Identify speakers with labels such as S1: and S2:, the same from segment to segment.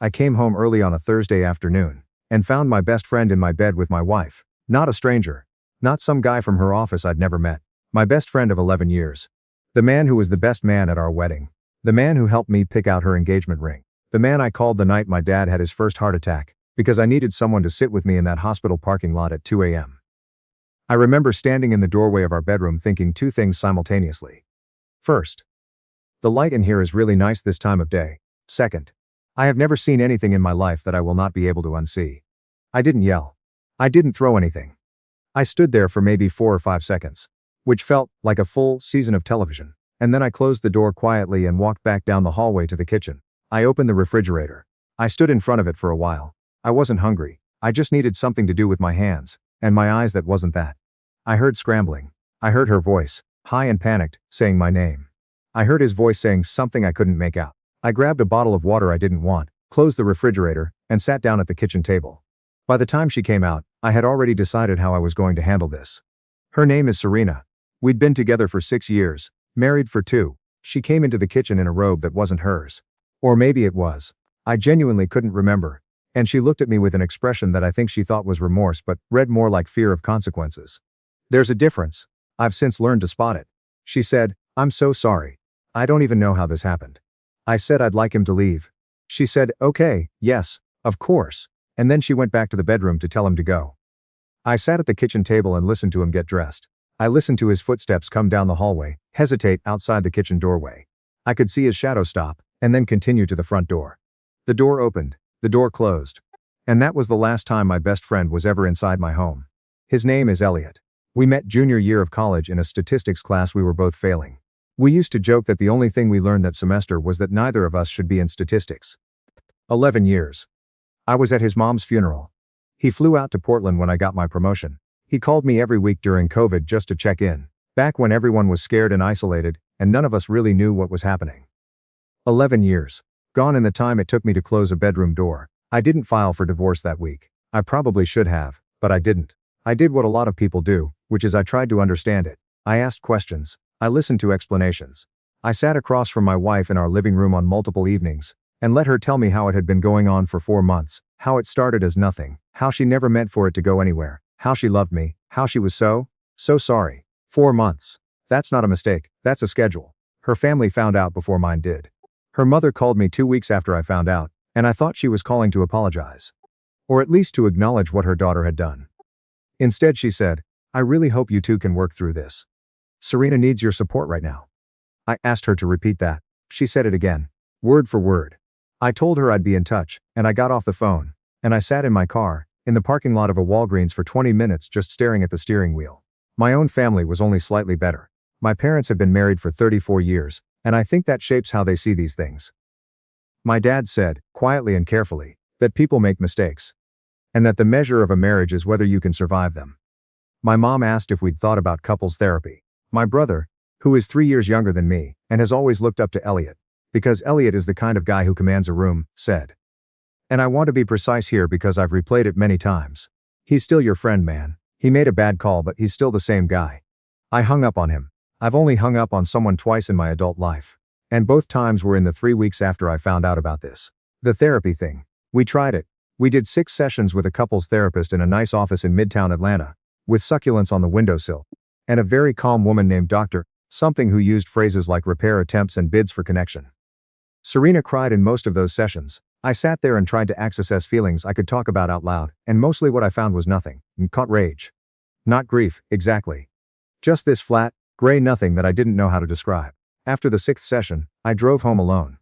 S1: I came home early on a Thursday afternoon and found my best friend in my bed with my wife. Not a stranger. Not some guy from her office I'd never met. My best friend of 11 years. The man who was the best man at our wedding. The man who helped me pick out her engagement ring. The man I called the night my dad had his first heart attack, because I needed someone to sit with me in that hospital parking lot at 2 a.m. I remember standing in the doorway of our bedroom thinking two things simultaneously. First, the light in here is really nice this time of day. Second, I have never seen anything in my life that I will not be able to unsee. I didn't yell. I didn't throw anything. I stood there for maybe 4 or 5 seconds, which felt like a full season of television, and then I closed the door quietly and walked back down the hallway to the kitchen. I opened the refrigerator. I stood in front of it for a while. I wasn't hungry. I just needed something to do with my hands, and my eyes that wasn't that. I heard scrambling. I heard her voice, high and panicked, saying my name. I heard his voice saying something I couldn't make out. I grabbed a bottle of water I didn't want, closed the refrigerator, and sat down at the kitchen table. By the time she came out, I had already decided how I was going to handle this. Her name is Serena. We'd been together for 6 years, married for 2. She came into the kitchen in a robe that wasn't hers. Or maybe it was. I genuinely couldn't remember. And she looked at me with an expression that I think she thought was remorse but read more like fear of consequences. There's a difference. I've since learned to spot it. She said, "I'm so sorry. I don't even know how this happened." I said I'd like him to leave. She said, "Okay, yes, of course." And then she went back to the bedroom to tell him to go. I sat at the kitchen table and listened to him get dressed. I listened to his footsteps come down the hallway, hesitate outside the kitchen doorway. I could see his shadow stop, and then continue to the front door. The door opened, the door closed. And that was the last time my best friend was ever inside my home. His name is Elliot. We met junior year of college in a statistics class we were both failing. We used to joke that the only thing we learned that semester was that neither of us should be in statistics. 11 years. I was at his mom's funeral. He flew out to Portland when I got my promotion. He called me every week during COVID just to check in, back when everyone was scared and isolated, and none of us really knew what was happening. 11 years. Gone in the time it took me to close a bedroom door. I didn't file for divorce that week. I probably should have, but I didn't. I did what a lot of people do, which is I tried to understand it. I asked questions. I listened to explanations. I sat across from my wife in our living room on multiple evenings, and let her tell me how it had been going on for 4 months, how it started as nothing, how she never meant for it to go anywhere, how she loved me, how she was so sorry. 4 months. That's not a mistake, that's a schedule. Her family found out before mine did. Her mother called me 2 weeks after I found out, and I thought she was calling to apologize. Or at least to acknowledge what her daughter had done. Instead she said, "I really hope you two can work through this. Serena needs your support right now." I asked her to repeat that. She said it again, word for word. I told her I'd be in touch, and I got off the phone, and I sat in my car, in the parking lot of a Walgreens for 20 minutes just staring at the steering wheel. My own family was only slightly better. My parents have been married for 34 years, and I think that shapes how they see these things. My dad said, quietly and carefully, that people make mistakes. And that the measure of a marriage is whether you can survive them. My mom asked if we'd thought about couples therapy. My brother, who is 3 years younger than me, and has always looked up to Elliot, because Elliot is the kind of guy who commands a room, said. And I want to be precise here because I've replayed it many times. He's still your friend, man. He made a bad call, but he's still the same guy. I hung up on him. I've only hung up on someone twice in my adult life. And both times were in the 3 weeks after I found out about this. The therapy thing. We tried it. We did 6 sessions with a couples therapist in a nice office in Midtown Atlanta, with succulents on the windowsill. And a very calm woman named Dr. Something who used phrases like repair attempts and bids for connection. Serena cried in most of those sessions. I sat there and tried to access feelings I could talk about out loud, and mostly what I found was nothing, and caught rage. Not grief, exactly. Just this flat, gray nothing that I didn't know how to describe. After the 6th session, I drove home alone.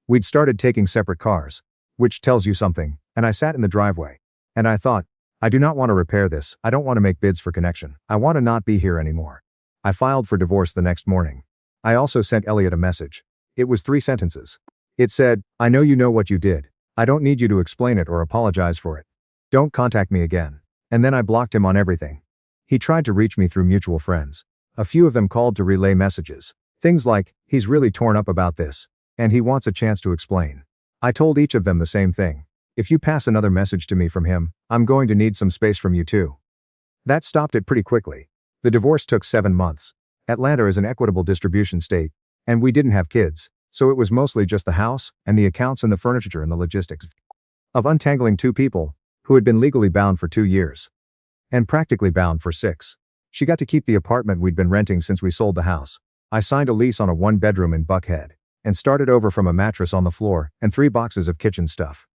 S1: We'd started taking separate cars, which tells you something, and I sat in the driveway. And I thought, I do not want to repair this, I don't want to make bids for connection, I want to not be here anymore. I filed for divorce the next morning. I also sent Elliot a message. It was 3 sentences. It said, "I know you know what you did. I don't need you to explain it or apologize for it. Don't contact me again." And then I blocked him on everything. He tried to reach me through mutual friends. A few of them called to relay messages. Things like, "He's really torn up about this, and he wants a chance to explain." I told each of them the same thing. "If you pass another message to me from him, I'm going to need some space from you too." That stopped it pretty quickly. The divorce took 7 months. Atlanta is an equitable distribution state, and we didn't have kids, so it was mostly just the house, and the accounts and the furniture and the logistics. Of untangling two people, who had been legally bound for 2 years. And practically bound for 6. She got to keep the apartment we'd been renting since we sold the house. I signed a lease on a 1-bedroom in Buckhead. And started over from a mattress on the floor, and 3 boxes of kitchen stuff.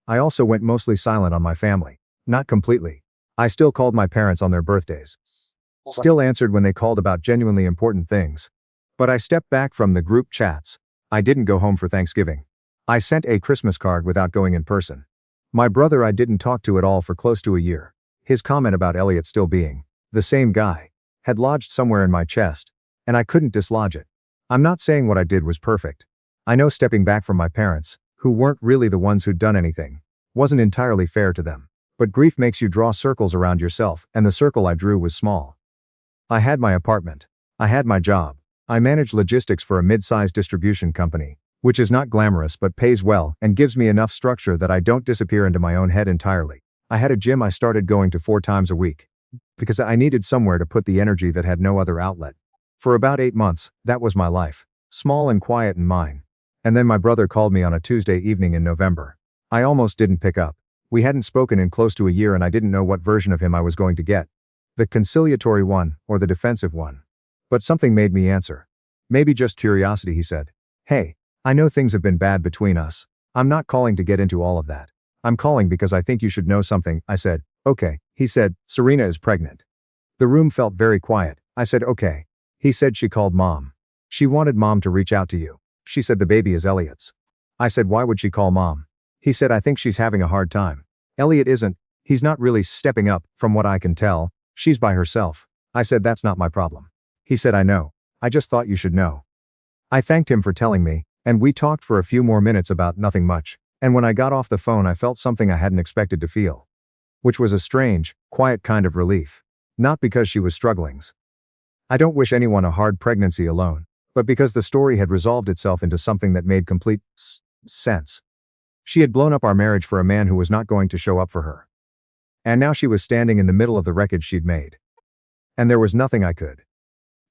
S1: I also went mostly silent on my family. Not completely. I still called my parents on their birthdays. Still answered when they called about genuinely important things. But I stepped back from the group chats. I didn't go home for Thanksgiving. I sent a Christmas card without going in person. My brother I didn't talk to at all for close to a year. His comment about Elliot still being the same guy had lodged somewhere in my chest, and I couldn't dislodge it. I'm not saying what I did was perfect. I know stepping back from my parents, who weren't really the ones who'd done anything, wasn't entirely fair to them. But grief makes you draw circles around yourself, and the circle I drew was small. I had my apartment. I had my job. I managed logistics for a mid-sized distribution company, which is not glamorous but pays well and gives me enough structure that I don't disappear into my own head entirely. I had a gym I started going to 4 times a week. Because I needed somewhere to put the energy that had no other outlet. For about 8 months, that was my life. Small and quiet and mine. And then my brother called me on a Tuesday evening in November. I almost didn't pick up. We hadn't spoken in close to a year and I didn't know what version of him I was going to get. The conciliatory one, or the defensive one. But something made me answer. Maybe just curiosity, he said. Hey, I know things have been bad between us. I'm not calling to get into all of that. I'm calling because I think you should know something, I said. Okay, he said, Serena is pregnant. The room felt very quiet. I said okay. He said she called mom. She wanted mom to reach out to you. She said the baby is Elliot's. I said why would she call mom? He said I think she's having a hard time. Elliot isn't, he's not really stepping up, from what I can tell. She's by herself. I said that's not my problem. He said I know. I just thought you should know. I thanked him for telling me, and we talked for a few more minutes about nothing much, and when I got off the phone I felt something I hadn't expected to feel. Which was a strange, quiet kind of relief. Not because she was struggling. I don't wish anyone a hard pregnancy alone, but because the story had resolved itself into something that made complete sense. She had blown up our marriage for a man who was not going to show up for her. And now she was standing in the middle of the wreckage she'd made. And there was nothing I could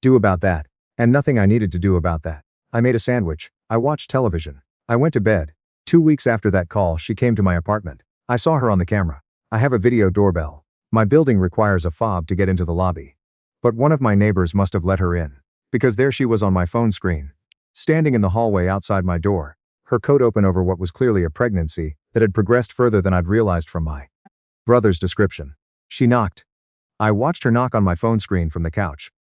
S1: do about that, and nothing I needed to do about that. I made a sandwich. I watched television. I went to bed. 2 weeks after that call, she came to my apartment. I saw her on the camera. I have a video doorbell. My building requires a fob to get into the lobby. But one of my neighbors must have let her in. Because there she was on my phone screen. Standing in the hallway outside my door. Her coat open over what was clearly a pregnancy that had progressed further than I'd realized from my brother's description. She knocked. I watched her knock on my phone screen from the couch.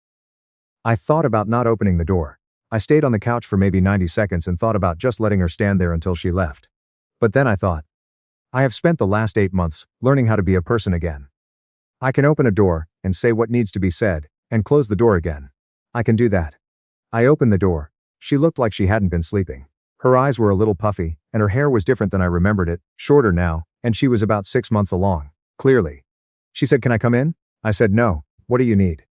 S1: I thought about not opening the door. I stayed on the couch for maybe 90 seconds and thought about just letting her stand there until she left. But then I thought, I have spent the last 8 months learning how to be a person again. I can open a door and say what needs to be said and close the door again. I can do that. I opened the door. She looked like she hadn't been sleeping. Her eyes were a little puffy, and her hair was different than I remembered it, shorter now, and she was about 6 months along, clearly. She said, "Can I come in?" I said, "No, what do you need?"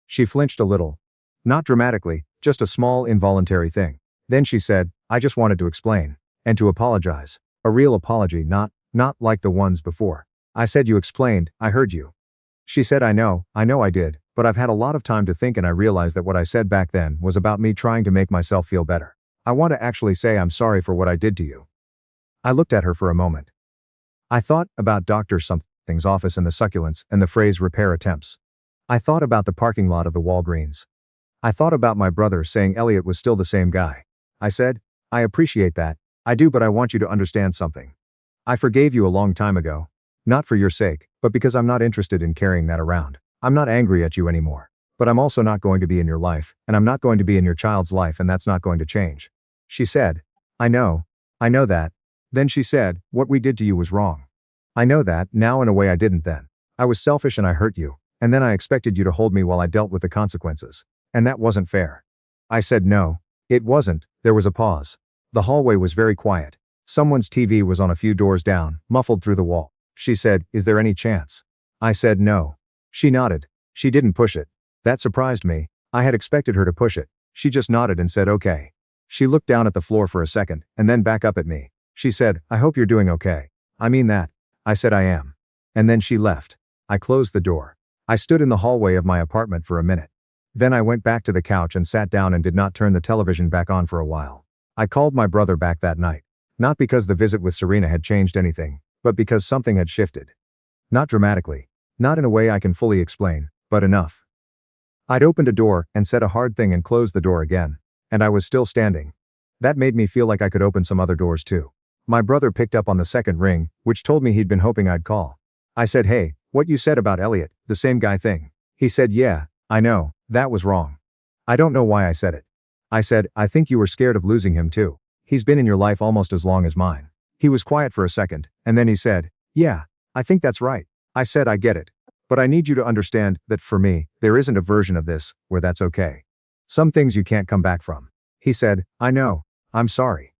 S1: She flinched a little. Not dramatically, just a small involuntary thing. Then she said, "I just wanted to explain. And to apologize. A real apology, not like the ones before." I said, "You explained, I heard you." She said, I know I did, but I've had a lot of time to think and I realized that what I said back then was about me trying to make myself feel better. I want to actually say I'm sorry for what I did to you." I looked at her for a moment. I thought about Dr. Something's office and the succulents and the phrase repair attempts. I thought about the parking lot of the Walgreens. I thought about my brother saying Elliot was still the same guy. I said, "I appreciate that, I do, but I want you to understand something. I forgave you a long time ago. Not for your sake, but because I'm not interested in carrying that around. I'm not angry at you anymore. But I'm also not going to be in your life, and I'm not going to be in your child's life, and that's not going to change." She said, I know that." Then she said, "What we did to you was wrong. I know that, now in a way I didn't then. I was selfish and I hurt you, and then I expected you to hold me while I dealt with the consequences. And that wasn't fair." I said no, it wasn't. There was a pause. The hallway was very quiet. Someone's TV was on a few doors down, muffled through the wall. She said, "Is there any chance?" I said no. She nodded. She didn't push it. That surprised me. I had expected her to push it. She just nodded and said okay. She looked down at the floor for a second, and then back up at me. She said, "I hope you're doing okay." "I mean that." I said, "I am." And then she left. I closed the door. I stood in the hallway of my apartment for a minute. Then I went back to the couch and sat down and did not turn the television back on for a while. I called my brother back that night. Not because the visit with Serena had changed anything, but because something had shifted. Not dramatically. Not in a way I can fully explain, but enough. I'd opened a door and said a hard thing and closed the door again. And I was still standing. That made me feel like I could open some other doors too. My brother picked up on the second ring, which told me he'd been hoping I'd call. I said, "Hey, what you said about Elliot, the same guy thing." He said, "Yeah, I know, that was wrong." I don't know why I said it. I said, "I think you were scared of losing him too. He's been in your life almost as long as mine." He was quiet for a second, and then he said, "Yeah, I think that's right." I said, "I get it. But I need you to understand that for me, there isn't a version of this where that's okay. Some things you can't come back from." He said, "I know, I'm sorry."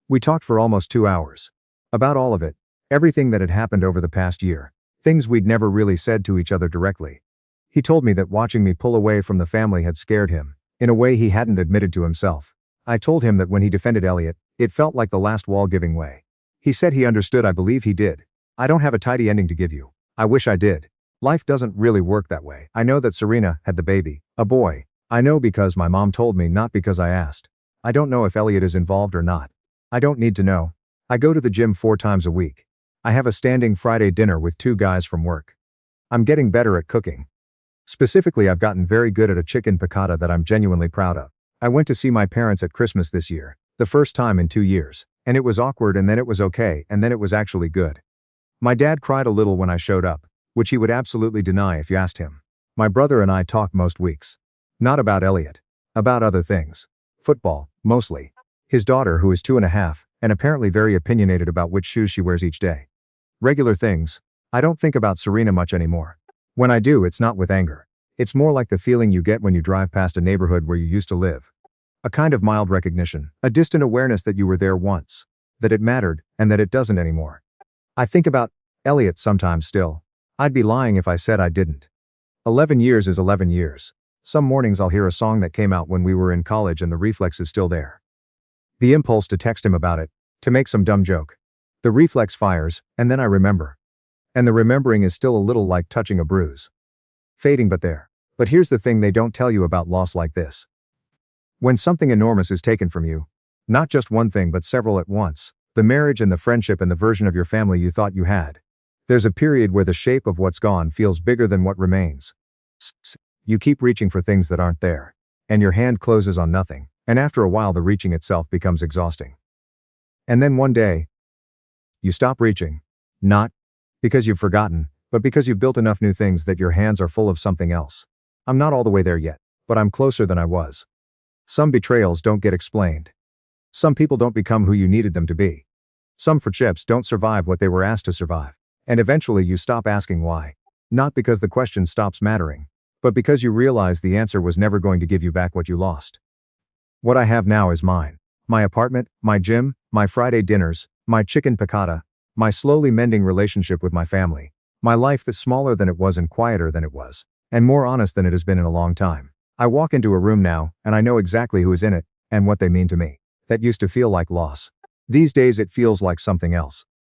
S1: We talked for almost 2 hours. About all of it. Everything that had happened over the past year. Things we'd never really said to each other directly. He told me that watching me pull away from the family had scared him, in a way he hadn't admitted to himself. I told him that when he defended Elliot, it felt like the last wall giving way. He said he understood. I believe he did. I don't have a tidy ending to give you. I wish I did. Life doesn't really work that way. I know that Serena had the baby, a boy. I know because my mom told me, not because I asked. I don't know if Elliot is involved or not. I don't need to know. I go to the gym 4 times a week. I have a standing Friday dinner with 2 guys from work. I'm getting better at cooking. Specifically, I've gotten very good at a chicken piccata that I'm genuinely proud of. I went to see my parents at Christmas this year, the first time in 2 years, and it was awkward and then it was okay and then it was actually good. My dad cried a little when I showed up, which he would absolutely deny if you asked him. My brother and I talk most weeks. Not about Elliot. About other things. Football, mostly. His daughter, who is 2.5, and apparently very opinionated about which shoes she wears each day. Regular things. I don't think about Serena much anymore. When I do, it's not with anger. It's more like the feeling you get when you drive past a neighborhood where you used to live. A kind of mild recognition, a distant awareness that you were there once, that it mattered, and that it doesn't anymore. I think about Elliot sometimes still. I'd be lying if I said I didn't. 11 years is 11 years. Some mornings I'll hear a song that came out when we were in college and the reflex is still there. The impulse to text him about it, to make some dumb joke. The reflex fires, and then I remember. And the remembering is still a little like touching a bruise. Fading but there. But here's the thing they don't tell you about loss like this. When something enormous is taken from you, not just one thing but several at once, the marriage and the friendship and the version of your family you thought you had. There's a period where the shape of what's gone feels bigger than what remains. You keep reaching for things that aren't there. And your hand closes on nothing. And after a while the reaching itself becomes exhausting. And then one day, you stop reaching. Not because you've forgotten, but because you've built enough new things that your hands are full of something else. I'm not all the way there yet, but I'm closer than I was. Some betrayals don't get explained. Some people don't become who you needed them to be. Some friendships don't survive what they were asked to survive. And eventually you stop asking why. Not because the question stops mattering, but because you realize the answer was never going to give you back what you lost. What I have now is mine. My apartment, my gym, my Friday dinners, my chicken piccata, my slowly mending relationship with my family, my life that's smaller than it was and quieter than it was, and more honest than it has been in a long time. I walk into a room now, and I know exactly who is in it, and what they mean to me. That used to feel like loss. These days it feels like something else.